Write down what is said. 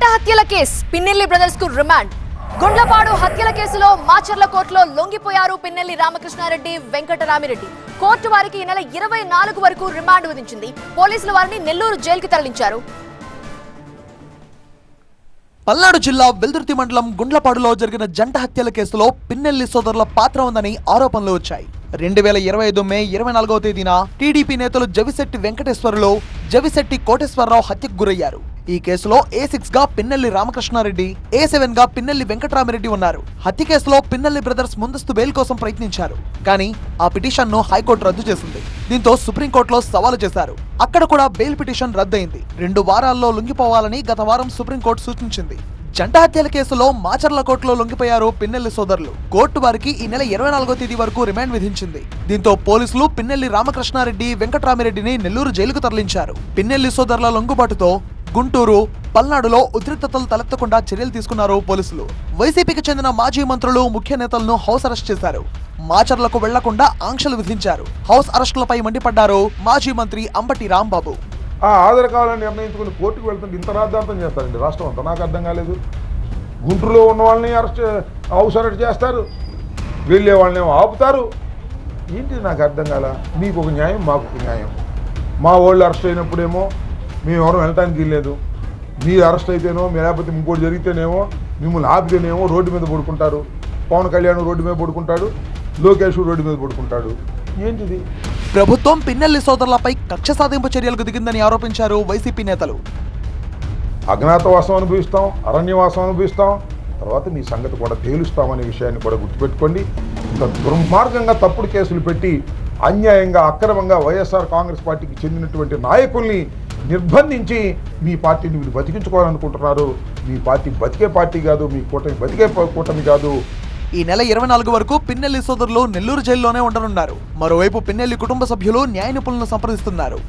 హత్యల case Pinnelli brothers కు remand. Gundlapadu హత్యల కేసులో మాచర్ల కోర్టులో లొంగిపోయారు పిన్నెల్లి రామకృష్ణారెడ్డి, వెంకటరామిరెడ్డి. కోర్టు వారికి ఈ నెల 24 వరకు రిమాండ్ విధించింది. పోలీసులు వారిని నెల్లూరు జైలుకి తరలించారు. పల్నాడు జిల్లా వెల్దుర్తి మండలం గుండ్లపాడులో జరిగిన జంట హత్యల కేసులో పిన్నెల్లి సోదరుల పాత్ర ఉందని ఆరోపణలు వచ్చాయి. 2025 మే 24వ తేదీన టీడీపీ నేతలు జవిశెట్టి వెంకటేశ్వర్లు, జవిశెట్టి కోటేశ్వరరావు హత్యకు గురయ్యారు. ఈ కేసులో A6 గా పిన్నెల్లి రామకృష్ణారెడ్డి, A7 గా పిన్నెల్లి వెంకటరామిరెడ్డి ఉన్నారు. హత్య కేసులో పిన్నెల్లి బ్రదర్స్ ముందస్తు బెయిల్ కోసం ప్రయత్నించారు. కానీ ఆ పిటిషన్ ను హైకోర్టు రద్దు చేసింది. దీంతో సుప్రీంకోర్టులో సవాలు చేశారు. అక్కడ కూడా బెయిల్ పిటిషన్ రద్దయింది. 2 వారాల్లో లొంగిపోవాలని గత వారం సుప్రీంకోర్టు సూచించింది. జంట హత్యల కేసులో మాచర్ల కోర్టులో లొంగిపోయారు పిన్నెల్లి సోదరులు. కోర్టు వారికి ఈ నెల 24వ తేదీ వరకు రిమాండ్ విధించింది. దీంతో పోలీసులు పిన్నెల్లి రామకృష్ణారెడ్డి, వెంకటరామిరెడ్డిని నెల్లూరు జైలుకు తరలించారు. పిన్నెల్లి సోదరుల లొంగుబాటుతో గుంటూరు, పల్నాడులో ఉద్రిక్తతలు తలెత్తకుండా చర్యలు తీసుకున్నారు పోలీసులు. వైసీపీకి చెందిన మాజీ మంత్రులు, ముఖ్య నేతలను హౌస్ అరెస్ట్ చేశారు. మాచర్లకు వెళ్లకుండా ఆంక్షలు విధించారు. హౌస్ అరెస్టులపై మండిపడ్డారు మాజీ మంత్రి అంబటి రాంబాబు. ఆధార్ కావాలని నిర్ణయించుకుని కోర్టుకు వెళ్తుంటే ఇంత రాద్ధాంతం చేస్తారండి రాష్ట్రం అంతా. నాకు అర్థం కాలేదు. గుంటూరులో ఉన్న వాళ్ళని హౌస్ అరెస్ట్ చేస్తారు, వెళ్ళే వాళ్ళని ఆపుతారు. ఏంటి నాకు అర్థం కాల. మీకు ఒక న్యాయం, మాకు ఒక న్యాయం. మా వాళ్ళు అరెస్ట్ అయినప్పుడేమో మేము ఎవరు వెళ్ళటానికి వెళ్ళలేదు. మీరు అరెస్ట్ అయితేనో, మీరు లేకపోతే ఇంకోటి జరిగితేనేమో, మిమ్మల్ని ఆపితేనేమో రోడ్డు మీద పడుకుంటారు. పవన్ కళ్యాణ్ రోడ్డు మీద పడుకుంటాడు, లోకేష్ రోడ్డు మీద పడుకుంటాడు. ఏంటిది? ప్రభుత్వం పిన్నెల్లి సోదరులపై కక్ష సాధింపు చర్యలకు దిగిందని ఆరోపించారు వైసీపీ నేతలు. అజ్ఞాతవాసం అనుభవిస్తాం, అరణ్యవాసం అనుభవిస్తాం, తర్వాత మీ సంగతి కూడా తేలుస్తామనే విషయాన్ని కూడా గుర్తుపెట్టుకోండి. ఇంత దుర్మార్గంగా తప్పుడు కేసులు పెట్టి అన్యాయంగా, అక్రమంగా వైఎస్ఆర్ కాంగ్రెస్ పార్టీకి చెందినటువంటి నాయకుల్ని నిర్బంధించి మీ పార్టీని మీరు బతికించుకోవాలనుకుంటున్నారు. మీ పార్టీ బతికే పార్టీ కాదు, మీ కూటమి బతికే కూటమి కాదు. ఈ నెల 24 వరకు పిన్నెల్లి సోదరులు నెల్లూరు జైల్లోనే ఉండనున్నారు. మరోవైపు పిన్నెల్లి కుటుంబ సభ్యులు న్యాయ నిపుణులను సంప్రదిస్తున్నారు.